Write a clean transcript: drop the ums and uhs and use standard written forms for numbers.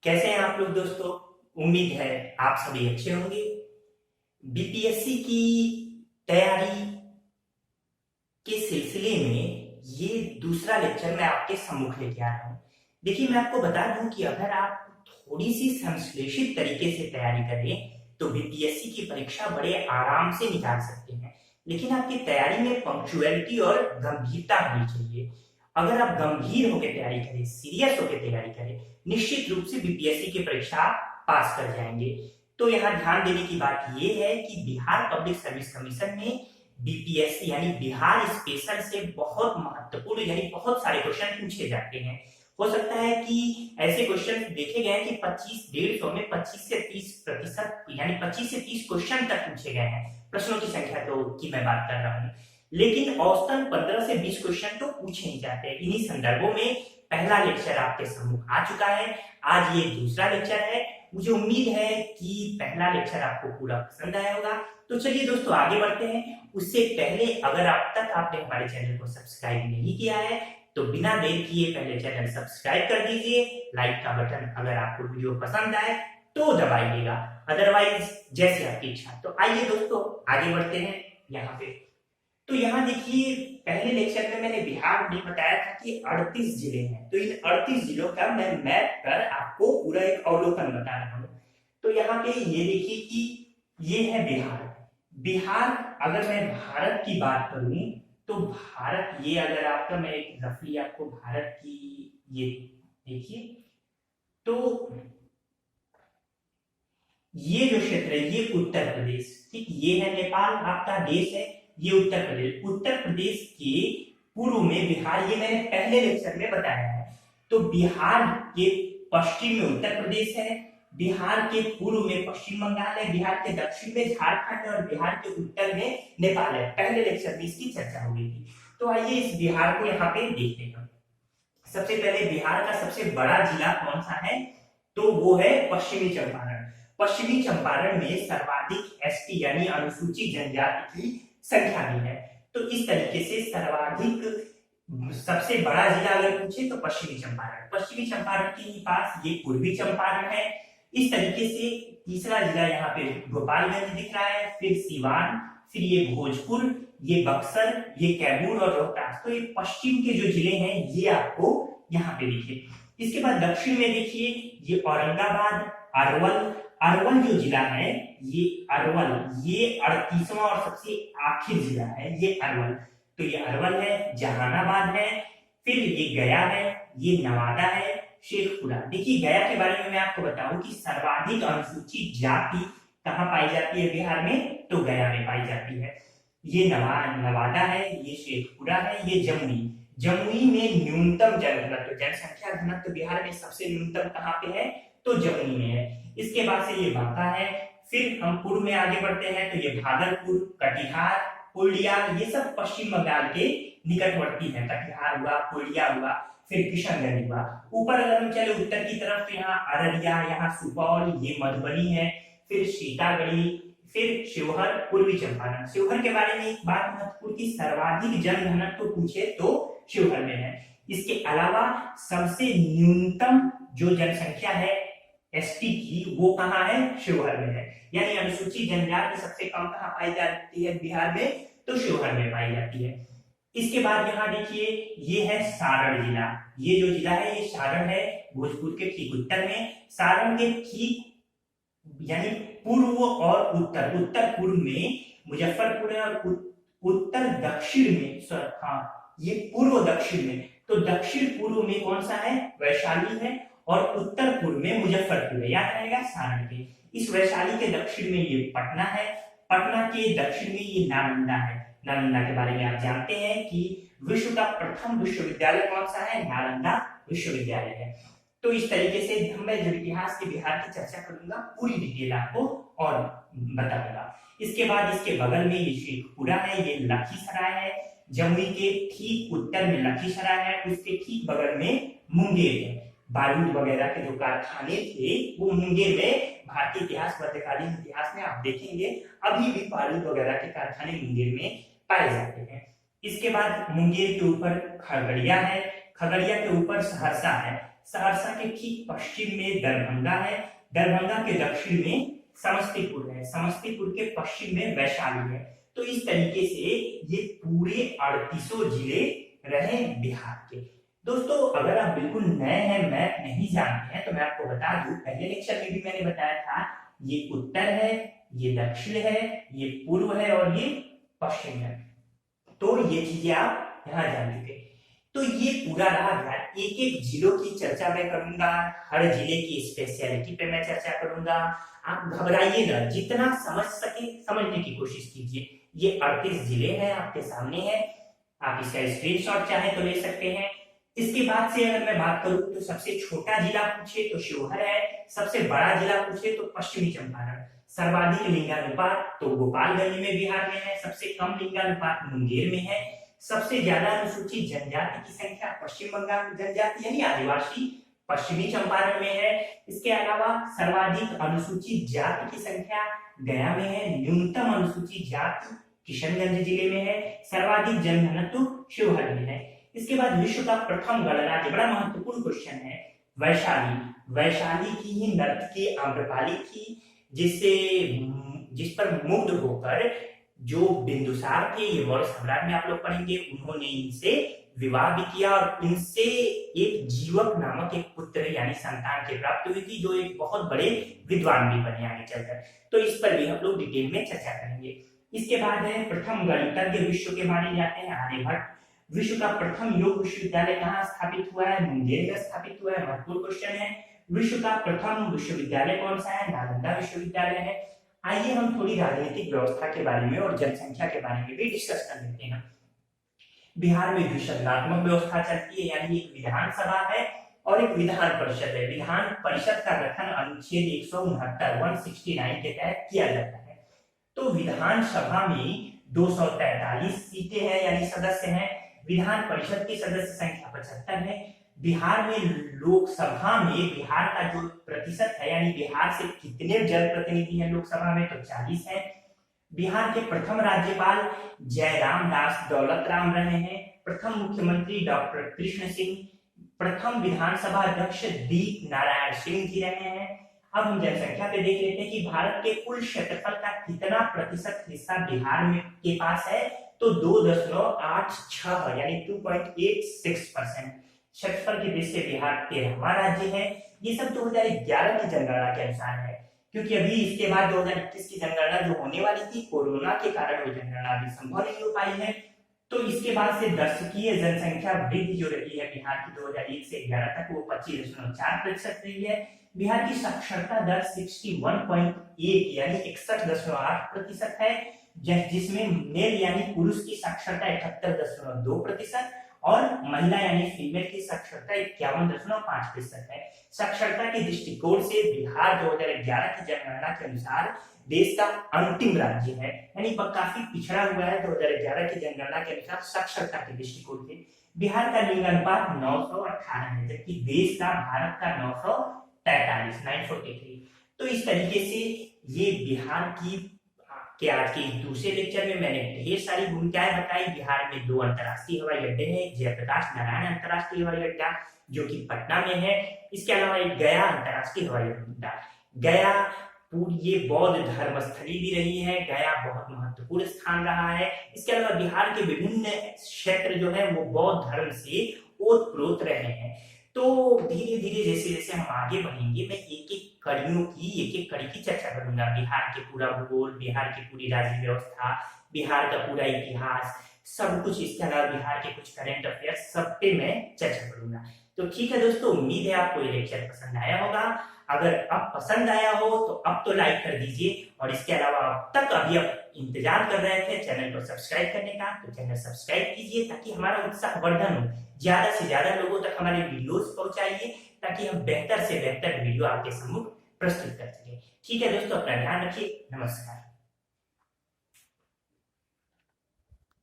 कैसे हैं आप लोग दोस्तों। उम्मीद है आप सभी अच्छे होंगे। बीपीएससी की तैयारी के सिलसिले में ये दूसरा लेक्चर मैं आपके सम्मुख लेके आ रहा हूँ। देखिए, मैं आपको बता दूं कि अगर आप थोड़ी सी संश्लेषित तरीके से तैयारी करें तो बीपीएससी की परीक्षा बड़े आराम से निकाल सकते हैं। लेकिन आपकी तैयारी में पंक्चुअलिटी और गंभीरता होनी चाहिए। अगर आप गंभीर होकर तैयारी करें, सीरियस होकर तैयारी करें, निश्चित रूप से बीपीएससी की परीक्षा पास कर जाएंगे। तो यहाँ ध्यान देने की बात यह है कि बिहार पब्लिक सर्विस कमीशन ने बीपीएससी यानी बिहार स्पेशल से बहुत महत्वपूर्ण यानी बहुत सारे क्वेश्चन पूछे जाते हैं। हो सकता है कि ऐसे क्वेश्चन देखे गए कि 25 150 में 25 से 30% यानी 25 से 30 क्वेश्चन तक पूछे गए हैं। प्रश्नों की संख्या तो की मैं बात कर रहा हूँ, लेकिन औसतन 15 से 20 क्वेश्चन तो पूछे ही जाते हैं। इन्हीं संदर्भों में पहला लेक्चर आपके सम्मुख आ चुका है। आज ये दूसरा लेक्चर है। मुझे उम्मीद है कि पहला लेक्चर आपको पूरा पसंद आया होगा। तो चलिए दोस्तों, आगे बढ़ते हैं। उससे पहले अगर अब तक आपने हमारे चैनल को सब्सक्राइब नहीं किया है तो बिना देर किए पहले चैनल सब्सक्राइब कर दीजिए। लाइक का बटन अगर आपको वीडियो पसंद आए तो दबाइएगा, अदरवाइज जैसे आपकी इच्छा। तो आइए दोस्तों, आगे बढ़ते हैं। यहाँ पे तो यहाँ देखिए, पहले लेक्चर में मैंने बिहार में बताया था कि 38 जिले हैं। तो इन 38 जिलों का मैं मैप कर आपको पूरा एक अवलोकन बता रहा हूँ। तो यहाँ पे ये देखिए कि ये है बिहार। बिहार, अगर मैं भारत की बात करूं तो भारत, ये अगर आपका मैं एक रफली आपको भारत की ये देखिए, तो ये जो क्षेत्र है ये उत्तर प्रदेश, ठीक, ये है नेपाल आपका देश है, ये उत्तर प्रदेश। उत्तर प्रदेश के पूर्व में बिहार, ये मैंने पहले लेक्चर में बताया है। तो बिहार के पश्चिम में उत्तर प्रदेश है, बिहार के पूर्व में पश्चिम बंगाल है, बिहार के दक्षिण में झारखंड है और बिहार के उत्तर में नेपाल है। पहले लेक्चर में इसकी चर्चा हो गई थी। तो आइए इस बिहार को यहाँ पे देखते हैं। सबसे पहले बिहार का सबसे बड़ा जिला कौन सा है, तो वो है पश्चिमी चंपारण। पश्चिमी चंपारण में सर्वाधिक एसटी यानी अनुसूचित जनजाति की संख्या भी है। तो इस तरीके से सर्वाधिक सबसे बड़ा जिला अगर पूछे तो पश्चिमी चंपारण। पश्चिमी चंपारण के ही पास ये पूर्वी चंपारण है। इस तरीके से तीसरा जिला यहाँ पे गोपालगंज दिख रहा है, फिर सिवान, फिर ये भोजपुर, ये बक्सर, ये कैमूर और रोहतास। तो ये पश्चिम के जो जिले हैं ये आपको यहाँ पे दिखे। इसके बाद दक्षिण में देखिए, ये औरंगाबाद, अरवल। अरवल जो जिला है, ये अरवल, ये 38वां और सबसे आखिर जिला है ये अरवल। तो ये अरवल है, जहानाबाद है, फिर ये गया है, ये नवादा है, शेखपुरा। देखिए, गया के बारे में मैं आपको बताऊं कि सर्वाधिक अनुसूचित जाति कहाँ पाई जाती है बिहार में, तो गया में पाई जाती है। ये नवादा है, ये शेखपुरा है, ये जमुई। जमुई में न्यूनतम जनघनत्व, जनसंख्या घनत्व बिहार में सबसे न्यूनतम कहाँ पे है, तो जमुई में है। इसके बाद से ये बांका है। फिर हम पूर्व में आगे बढ़ते हैं तो ये भागलपुर, कटिहार, पूर्णिया, ये सब पश्चिम बंगाल के निकटवर्ती है। कटिहार हुआ, पूर्णिया हुआ, फिर किशनगंज हुआ। ऊपर अगर हम चले उत्तर की तरफ तो यहाँ अररिया, यहाँ सुपौल, ये मधुबनी है, फिर सीतागढ़ी, फिर शिवहर, पूर्वी चंपारण। शिवहर के बारे में एक बात महत्वपूर्ण की सर्वाधिक जनघनत्व पूछे तो शिवहर में है। इसके अलावा सबसे न्यूनतम जो जनसंख्या है एसटी की, वो कहाँ है, शिवहर में है। यानी अनुसूचित जनजाति सबसे कम कहाँ पाई जाती है बिहार में, तो शिवहर में पाई जाती है। इसके बाद यहाँ देखिए, ये है सारण जिला। ये जो जिला है ये सारण है, भोजपुर के ठीक उत्तर में। सारण के ठीक यानी पूर्व और उत्तर, उत्तर पूर्व में मुजफ्फरपुर है और उत्तर दक्षिण में, हाँ, ये पूर्व दक्षिण में। तो दक्षिण पूर्व में कौन सा है, वैशाली है, और उत्तर पूर्व में मुजफ्फरपुर है। याद रहेगा सारण के। इस वैशाली के दक्षिण में ये पटना है, पटना के दक्षिण में ये नालंदा है। नालंदा के बारे में आप जानते हैं कि विश्व का प्रथम विश्वविद्यालय कौन सा है, नालंदा विश्वविद्यालय है। तो इस तरीके से मैं जब इतिहास के बिहार की चर्चा करूंगा पूरी डिटेल आपको और बताऊंगा। इसके बाद इसके बगल में ये शेखपुरा है, ये लखीसराय है। जमुई के ठीक उत्तर में लखीसराय है, उसके ठीक बगल में मुंगेर है। बारूद वगैरह के जो कारखाने थे वो मुंगेर में, भारतीय इतिहास मध्यकालीन इतिहास में आप देखेंगे अभी भी बारूद वगैरह के कारखाने मुंगेर में पाए जाते हैं। इसके बाद मुंगेर के ऊपर खगड़िया है, खगड़िया के ऊपर सहरसा है। सहरसा के ठीक पश्चिम में दरभंगा है, दरभंगा के दक्षिण में समस्तीपुर है, समस्तीपुर के पश्चिम में वैशाली है। तो इस तरीके से ये पूरे 38 जिले रहे बिहार के। दोस्तों अगर आप बिल्कुल नए हैं, मैप नहीं जानते हैं, तो मैं आपको बता दूं, पहले लेक्चर में भी मैंने बताया था, ये उत्तर है, ये दक्षिण है, ये पूर्व है और ये पश्चिम है। तो ये चीजें आप यहाँ जान चुके। तो ये पूरा रहा यार, एक एक जिलों की चर्चा मैं करूंगा, हर जिले की स्पेशलिटी पे मैं चर्चा करूंगा। आप घबराइए ना, जितना समझ सके समझने की कोशिश कीजिए। ये 38 जिले हैं आपके सामने है, आप इसका स्क्रीनशॉट चाहे तो ले सकते हैं। इसके बाद से अगर मैं बात करूं तो सबसे छोटा जिला पूछे तो शिवहर है, सबसे बड़ा जिला पूछे तो पश्चिमी चंपारण, सर्वाधिक लिंगानुपात तो गोपालगंज में बिहार में है, सबसे कम लिंगानुपात मुंगेर में है, सबसे ज्यादा अनुसूचित जनजाति की संख्या पश्चिम बंगाल जनजाति यानी आदिवासी पश्चिमी चंपारण में है। इसके अलावा सर्वाधिक अनुसूचित जाति की संख्या गया में है, न्यूनतम अनुसूचित जाति किशनगंज जिले में है, सर्वाधिक जनघनत्व शिवहर में है। इसके बाद विश्व का प्रथम गणराज्य, बड़ा महत्वपूर्ण क्वेश्चन है, वैशाली। वैशाली की ही नर्तकी आम्रपाली थी, जिस पर मुग्ध होकर जो बिंदुसार थे, ये मौर्य सम्राट में आप लोग पढ़ेंगे, उन्होंने इनसे विवाह भी किया और इनसे एक जीवक नामक एक पुत्र यानी संतान की प्राप्ति हुई थी, जो एक बहुत बड़े विद्वान भी बने आगे चलकर। तो इस पर भी हम लोग डिटेल में चर्चा करेंगे। इसके बाद है प्रथम गणितज्ञ विश्व के माने जाते हैं आर्यभट्ट। विश्व का प्रथम योग विश्वविद्यालय कहाँ स्थापित हुआ है? मुंगेर में स्थापित हुआ है, महत्वपूर्ण क्वेश्चन है। विश्व का प्रथम विश्वविद्यालय कौन सा है? नालंदा विश्वविद्यालय है। आइए हम थोड़ी राजनीतिक व्यवस्था के बारे में और जनसंख्या के बारे में भी डिस्कस कर लेते हैं। बिहार में द्विसदनात्मक व्यवस्था चलती है, यानी एक विधानसभा है और एक विधान परिषद है। विधान परिषद का गठन अनुच्छेद 169 के तहत किया जाता है। तो विधानसभा में 243 सीटें हैं यानी सदस्य हैं। विधान परिषद की सदस्य संख्या 75 है। बिहार में लोकसभा में बिहार का जो प्रतिशत है, यानी बिहार से कितने जनप्रतिनिधि हैं लोकसभा में, तो 40 है। बिहार के प्रथम राज्यपाल जयराम दास दौलत राम रहे हैं। प्रथम मुख्यमंत्री डॉक्टर कृष्ण सिंह, प्रथम विधानसभा अध्यक्ष दीप नारायण सिंह जी रहे हैं। अब हम जनसंख्या पे देख लेते हैं कि भारत के कुल क्षेत्रफल का कितना प्रतिशत हिस्सा बिहार में के पास है, तो 2.86 यानी 2.86% क्षेत्रफल की दृष्टि से बिहार 13वां राज्य है। ये सब 2011 की जनगणना के अनुसार है, क्योंकि अभी इसके बाद 2021 की जनगणना जो होने वाली थी, कोरोना के कारण वो जनगणना अभी संभव नहीं हो पाई है। तो इसके बाद से दर्शकीय जनसंख्या वृद्धि जो रही है बिहार की 2001 से 11 तक, वो 25.4% रही है। बिहार की साक्षरता दर 61.1 यानी 61.8% है, जिसमें मेल यानी पुरुष की साक्षरता 78.2% और महिला यानी फीमेल की साक्षरता 51.5% है। साक्षरता के दृष्टिकोण से बिहार 2011 की जनगणना के अनुसार देश का अंतिम राज्य है, यानी काफी पिछड़ा हुआ है 2011 की जनगणना के अनुसार साक्षरता के दृष्टिकोण से। बिहार का लिंगानुपात 918 है, जबकि देश का भारत का 943। तो इस तरीके से ये बिहार की कि आज के दूसरे लेक्चर में मैंने ढेर सारी भूमिकाएं बताई। बिहार में 2 अंतर्राष्ट्रीय हवाई अड्डे हैं, जयप्रकाश नारायण अंतर्राष्ट्रीय हवाई अड्डा जो कि पटना में है। इसके अलावा एक गया अंतर्राष्ट्रीय हवाई अड्डा। गया ये बौद्ध धर्म स्थली भी रही है, गया बहुत महत्वपूर्ण स्थान रहा है। इसके अलावा बिहार के विभिन्न क्षेत्र जो है वो बौद्ध धर्म से ओतप्रोत रहे हैं। तो धीरे धीरे जैसे जैसे हम आगे बढ़ेंगे, मैं एक एक कड़ी की चर्चा करूंगा। बिहार के पूरा भूगोल, बिहार की पूरी राज्य व्यवस्था, बिहार का पूरा इतिहास, सब कुछ। इसके अलावा बिहार के कुछ करंट अफेयर्स, सब पे मैं चर्चा करूंगा। तो ठीक है दोस्तों, उम्मीद है आपको ये लेक्चर पसंद आया होगा। अगर अब पसंद आया हो तो अब तो लाइक कर दीजिए, और इसके अलावा अब तक अभी आप इंतजार कर रहे थे चैनल को सब्सक्राइब करने का, तो चैनल सब्सक्राइब कीजिए ताकि हमारा उत्साह वर्धन हो। ज्यादा से ज्यादा लोगों तक हमारे वीडियोस पहुंचाइए ताकि हम बेहतर से बेहतर वीडियो आपके सम्मुख प्रस्तुत कर सके। ठीक है दोस्तों, अपना ध्यान रखिए। नमस्कार।